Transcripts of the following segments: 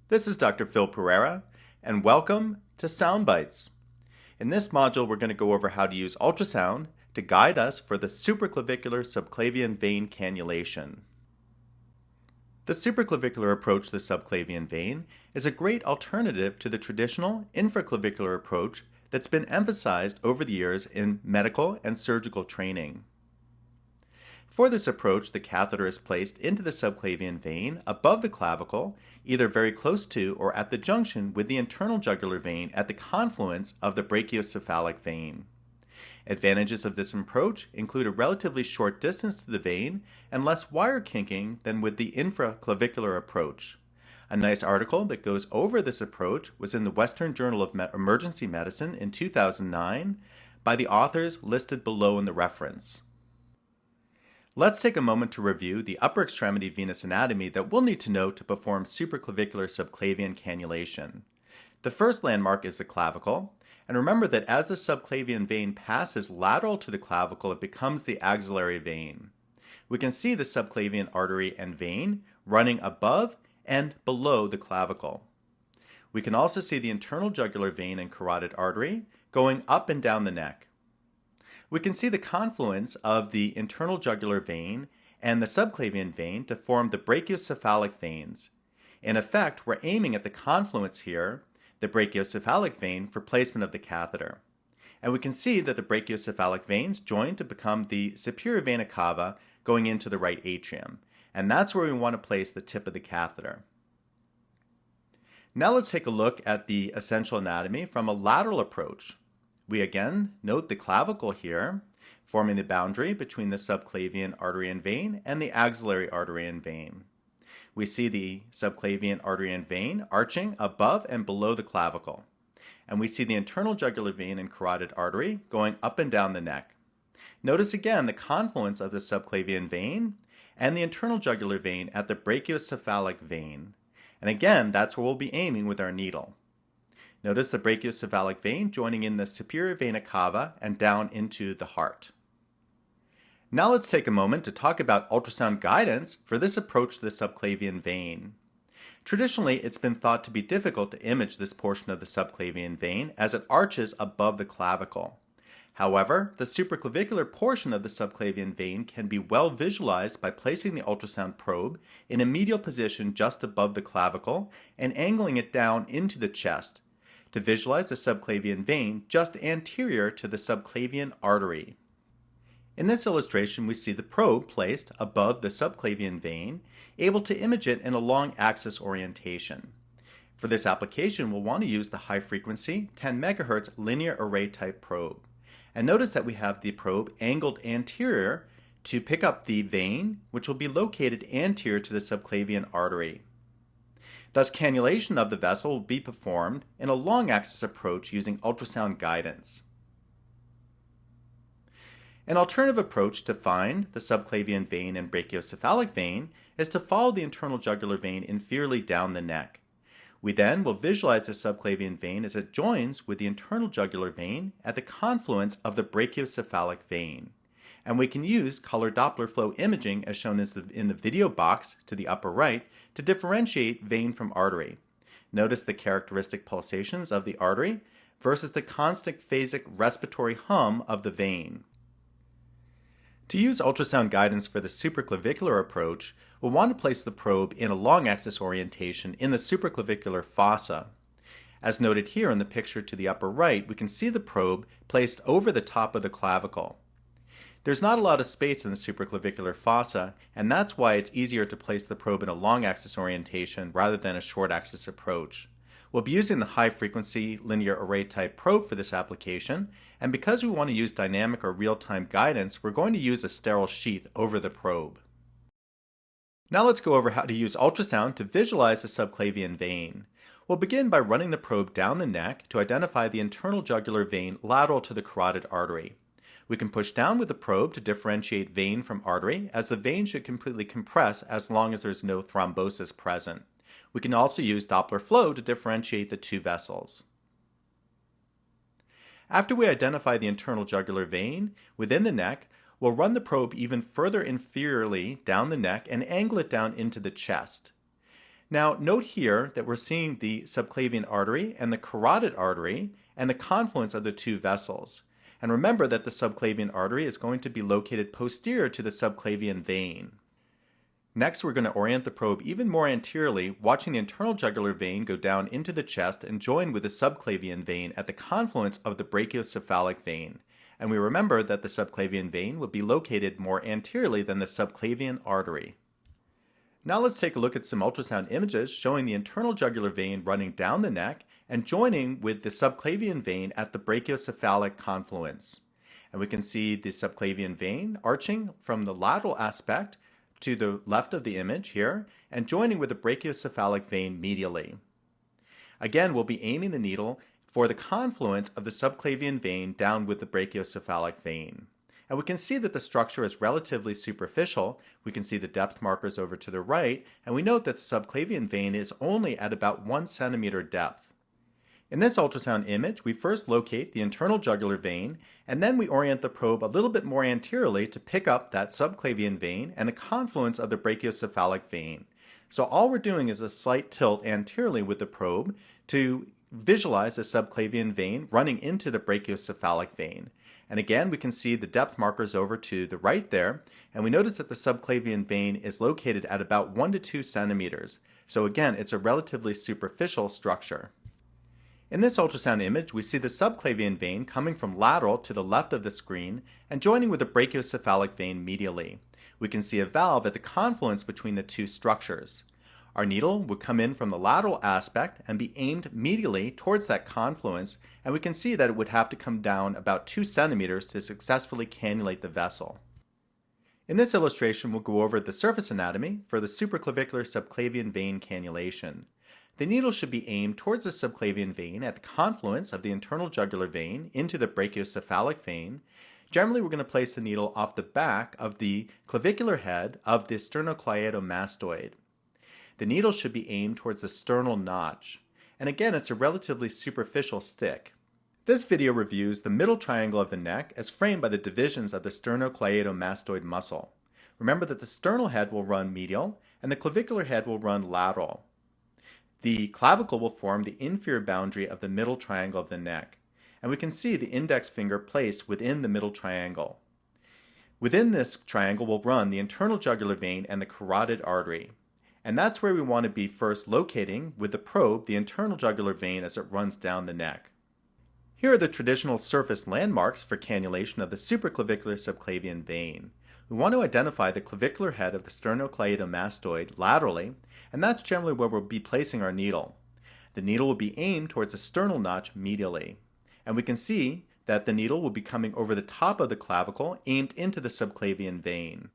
This is Dr. Phil Pereira, and welcome to Sound Bites. In this module, we're going to go over how to use ultrasound to guide us for the supraclavicular subclavian vein cannulation. The supraclavicular approach to the subclavian vein is a great alternative to the traditional infraclavicular approach that's been emphasized over the years in medical and surgical training. For this approach, the catheter is placed into the subclavian vein above the clavicle, either very close to or at the junction with the internal jugular vein at the confluence of the brachiocephalic vein. Advantages of this approach include a relatively short distance to the vein and less wire kinking than with the infraclavicular approach. A nice article that goes over this approach was in the Western Journal of Emergency Medicine in 2009 by the authors listed below in the reference. Let's take a moment to review the upper extremity venous anatomy that we'll need to know to perform supraclavicular subclavian cannulation. The first landmark is the clavicle, and remember that as the subclavian vein passes lateral to the clavicle, it becomes the axillary vein. We can see the subclavian artery and vein running above and below the clavicle. We can also see the internal jugular vein and carotid artery going up and down the neck. We can see the confluence of the internal jugular vein and the subclavian vein to form the brachiocephalic veins. In effect, we're aiming at the confluence here, the brachiocephalic vein, for placement of the catheter. And we can see that the brachiocephalic veins join to become the superior vena cava going into the right atrium. And that's where we want to place the tip of the catheter. Now let's take a look at the essential anatomy from a lateral approach. We again note the clavicle here, forming the boundary between the subclavian artery and vein and the axillary artery and vein. We see the subclavian artery and vein arching above and below the clavicle. And we see the internal jugular vein and carotid artery going up and down the neck. Notice again the confluence of the subclavian vein and the internal jugular vein at the brachiocephalic vein. And again, that's where we'll be aiming with our needle. Notice the brachiocephalic vein joining in the superior vena cava and down into the heart. Now let's take a moment to talk about ultrasound guidance for this approach to the subclavian vein. Traditionally, it's been thought to be difficult to image this portion of the subclavian vein as it arches above the clavicle. However, the supraclavicular portion of the subclavian vein can be well visualized by placing the ultrasound probe in a medial position just above the clavicle and angling it down into the chest to visualize the subclavian vein just anterior to the subclavian artery. In this illustration, we see the probe placed above the subclavian vein, able to image it in a long axis orientation. For this application, we'll want to use the high-frequency 10 MHz linear array type probe. And notice that we have the probe angled anterior to pick up the vein, which will be located anterior to the subclavian artery. Thus, cannulation of the vessel will be performed in a long axis approach using ultrasound guidance. An alternative approach to find the subclavian vein and brachiocephalic vein is to follow the internal jugular vein inferiorly down the neck. We then will visualize the subclavian vein as it joins with the internal jugular vein at the confluence of the brachiocephalic vein. And we can use color Doppler flow imaging as shown in the video box to the upper right to differentiate vein from artery. Notice the characteristic pulsations of the artery versus the constant phasic respiratory hum of the vein. To use ultrasound guidance for the supraclavicular approach, we'll want to place the probe in a long axis orientation in the supraclavicular fossa. As noted here in the picture to the upper right, we can see the probe placed over the top of the clavicle. There's not a lot of space in the supraclavicular fossa, and that's why it's easier to place the probe in a long axis orientation rather than a short axis approach. We'll be using the high-frequency linear array type probe for this application, and because we want to use dynamic or real-time guidance, we're going to use a sterile sheath over the probe. Now let's go over how to use ultrasound to visualize the subclavian vein. We'll begin by running the probe down the neck to identify the internal jugular vein lateral to the carotid artery. We can push down with the probe to differentiate vein from artery, as the vein should completely compress as long as there's no thrombosis present. We can also use Doppler flow to differentiate the two vessels. After we identify the internal jugular vein within the neck, we'll run the probe even further inferiorly down the neck and angle it down into the chest. Now, note here that we're seeing the subclavian artery and the carotid artery and the confluence of the two vessels. And remember that the subclavian artery is going to be located posterior to the subclavian vein. Next, we're going to orient the probe even more anteriorly, watching the internal jugular vein go down into the chest and join with the subclavian vein at the confluence of the brachiocephalic vein. And we remember that the subclavian vein would be located more anteriorly than the subclavian artery. Now let's take a look at some ultrasound images showing the internal jugular vein running down the neck and joining with the subclavian vein at the brachiocephalic confluence. And we can see the subclavian vein arching from the lateral aspect to the left of the image here and joining with the brachiocephalic vein medially. Again, we'll be aiming the needle for the confluence of the subclavian vein down with the brachiocephalic vein. And we can see that the structure is relatively superficial. We can see the depth markers over to the right, and we note that the subclavian vein is only at about 1 centimeter depth. In this ultrasound image, we first locate the internal jugular vein, and then we orient the probe a little bit more anteriorly to pick up that subclavian vein and the confluence of the brachiocephalic vein. So all we're doing is a slight tilt anteriorly with the probe to visualize the subclavian vein running into the brachiocephalic vein. And again, we can see the depth markers over to the right there, and we notice that the subclavian vein is located at about 1 to 2 centimeters. So again, it's a relatively superficial structure. In this ultrasound image, we see the subclavian vein coming from lateral to the left of the screen and joining with the brachiocephalic vein medially. We can see a valve at the confluence between the two structures. Our needle would come in from the lateral aspect and be aimed medially towards that confluence, and we can see that it would have to come down about 2 centimeters to successfully cannulate the vessel. In this illustration, we'll go over the surface anatomy for the supraclavicular subclavian vein cannulation. The needle should be aimed towards the subclavian vein at the confluence of the internal jugular vein into the brachiocephalic vein. Generally, we're going to place the needle off the back of the clavicular head of the sternocleidomastoid. The needle should be aimed towards the sternal notch. And again, it's a relatively superficial stick. This video reviews the middle triangle of the neck as framed by the divisions of the sternocleidomastoid muscle. Remember that the sternal head will run medial and the clavicular head will run lateral. The clavicle will form the inferior boundary of the middle triangle of the neck, and we can see the index finger placed within the middle triangle. Within this triangle will run the internal jugular vein and the carotid artery, and that's where we want to be first locating with the probe the internal jugular vein as it runs down the neck. Here are the traditional surface landmarks for cannulation of the supraclavicular subclavian vein. We want to identify the clavicular head of the sternocleidomastoid laterally, and that's generally where we'll be placing our needle. The needle will be aimed towards the sternal notch medially, and we can see that the needle will be coming over the top of the clavicle aimed into the subclavian vein.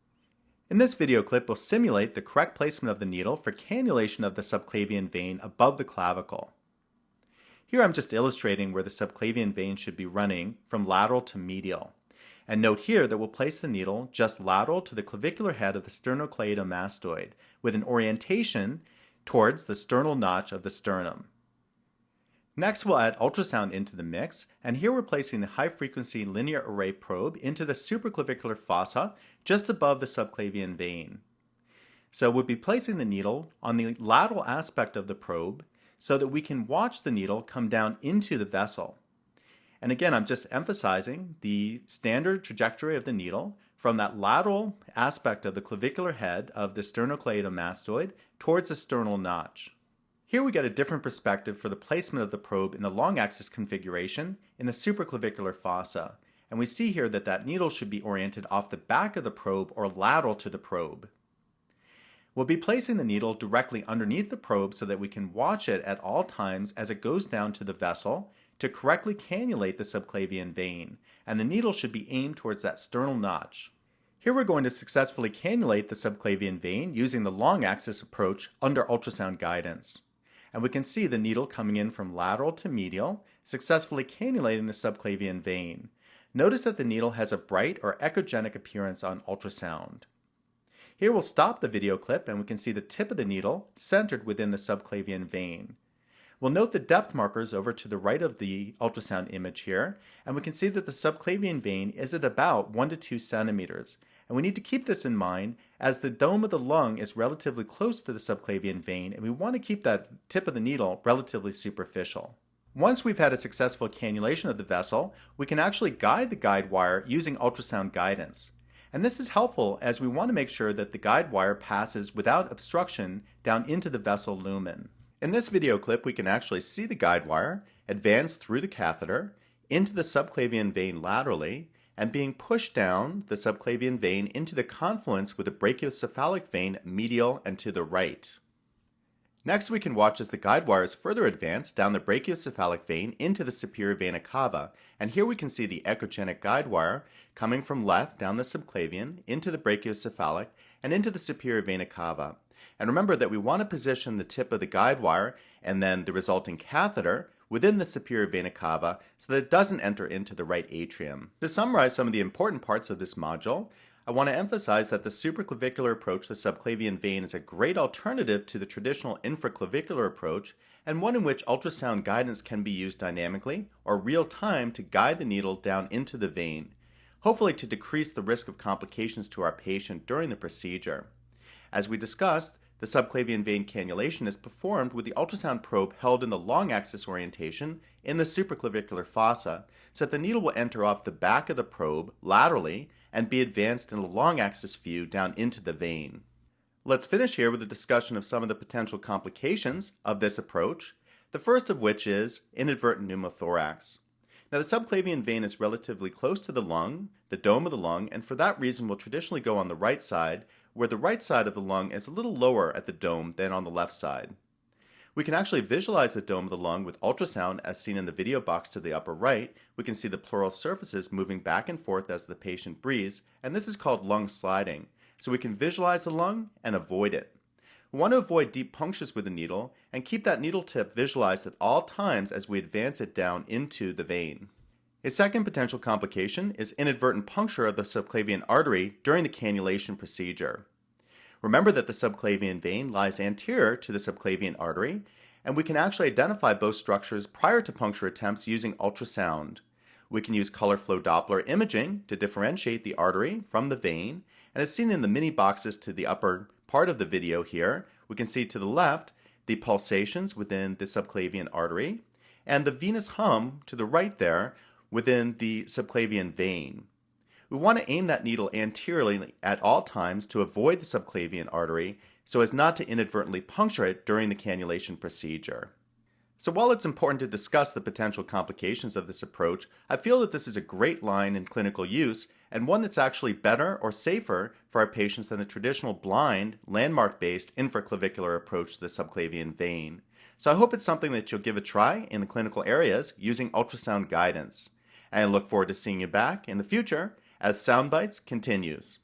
In this video clip, we'll simulate the correct placement of the needle for cannulation of the subclavian vein above the clavicle. Here I'm just illustrating where the subclavian vein should be running from lateral to medial. And note here that we'll place the needle just lateral to the clavicular head of the sternocleidomastoid with an orientation towards the sternal notch of the sternum. Next, we'll add ultrasound into the mix, and here we're placing the high-frequency linear array probe into the supraclavicular fossa just above the subclavian vein. So we'll be placing the needle on the lateral aspect of the probe so that we can watch the needle come down into the vessel. And again, I'm just emphasizing the standard trajectory of the needle from that lateral aspect of the clavicular head of the sternocleidomastoid towards the sternal notch. Here we get a different perspective for the placement of the probe in the long axis configuration in the supraclavicular fossa. And we see here that that needle should be oriented off the back of the probe or lateral to the probe. We'll be placing the needle directly underneath the probe so that we can watch it at all times as it goes down to the vessel to correctly cannulate the subclavian vein, and the needle should be aimed towards that sternal notch. Here we're going to successfully cannulate the subclavian vein using the long axis approach under ultrasound guidance. And we can see the needle coming in from lateral to medial, successfully cannulating the subclavian vein. Notice that the needle has a bright or echogenic appearance on ultrasound. Here we'll stop the video clip and we can see the tip of the needle centered within the subclavian vein. We'll note the depth markers over to the right of the ultrasound image here, and we can see that the subclavian vein is at about 1 to 2 centimeters. And we need to keep this in mind as the dome of the lung is relatively close to the subclavian vein, and we want to keep that tip of the needle relatively superficial. Once we've had a successful cannulation of the vessel, we can actually guide the guide wire using ultrasound guidance. And this is helpful as we want to make sure that the guide wire passes without obstruction down into the vessel lumen. In this video clip, we can actually see the guide wire advance through the catheter into the subclavian vein laterally and being pushed down the subclavian vein into the confluence with the brachiocephalic vein medial and to the right. Next, we can watch as the guide wires further advance down the brachiocephalic vein into the superior vena cava, and here we can see the echogenic guide wire coming from left down the subclavian into the brachiocephalic and into the superior vena cava. And remember that we want to position the tip of the guide wire and then the resulting catheter within the superior vena cava so that it doesn't enter into the right atrium. To summarize some of the important parts of this module, I want to emphasize that the supraclavicular approach to the subclavian vein is a great alternative to the traditional infraclavicular approach, and one in which ultrasound guidance can be used dynamically or real time to guide the needle down into the vein, hopefully to decrease the risk of complications to our patient during the procedure. As we discussed, the subclavian vein cannulation is performed with the ultrasound probe held in the long axis orientation in the supraclavicular fossa, so that the needle will enter off the back of the probe laterally and be advanced in a long axis view down into the vein. Let's finish here with a discussion of some of the potential complications of this approach, the first of which is inadvertent pneumothorax. Now, the subclavian vein is relatively close to the lung, the dome of the lung, and for that reason will traditionally go on the right side, where the right side of the lung is a little lower at the dome than on the left side. We can actually visualize the dome of the lung with ultrasound as seen in the video box to the upper right. We can see the pleural surfaces moving back and forth as the patient breathes, and this is called lung sliding. So we can visualize the lung and avoid it. We want to avoid deep punctures with the needle and keep that needle tip visualized at all times as we advance it down into the vein. A second potential complication is inadvertent puncture of the subclavian artery during the cannulation procedure. Remember that the subclavian vein lies anterior to the subclavian artery, and we can actually identify both structures prior to puncture attempts using ultrasound. We can use color flow Doppler imaging to differentiate the artery from the vein, and as seen in the mini boxes to the upper part of the video here, we can see to the left the pulsations within the subclavian artery, and the venous hum to the right there within the subclavian vein. We want to aim that needle anteriorly at all times to avoid the subclavian artery so as not to inadvertently puncture it during the cannulation procedure. So while it's important to discuss the potential complications of this approach, I feel that this is a great line in clinical use and one that's actually better or safer for our patients than the traditional blind, landmark-based infraclavicular approach to the subclavian vein. So I hope it's something that you'll give a try in the clinical areas using ultrasound guidance. And I look forward to seeing you back in the future as SoundBites continues.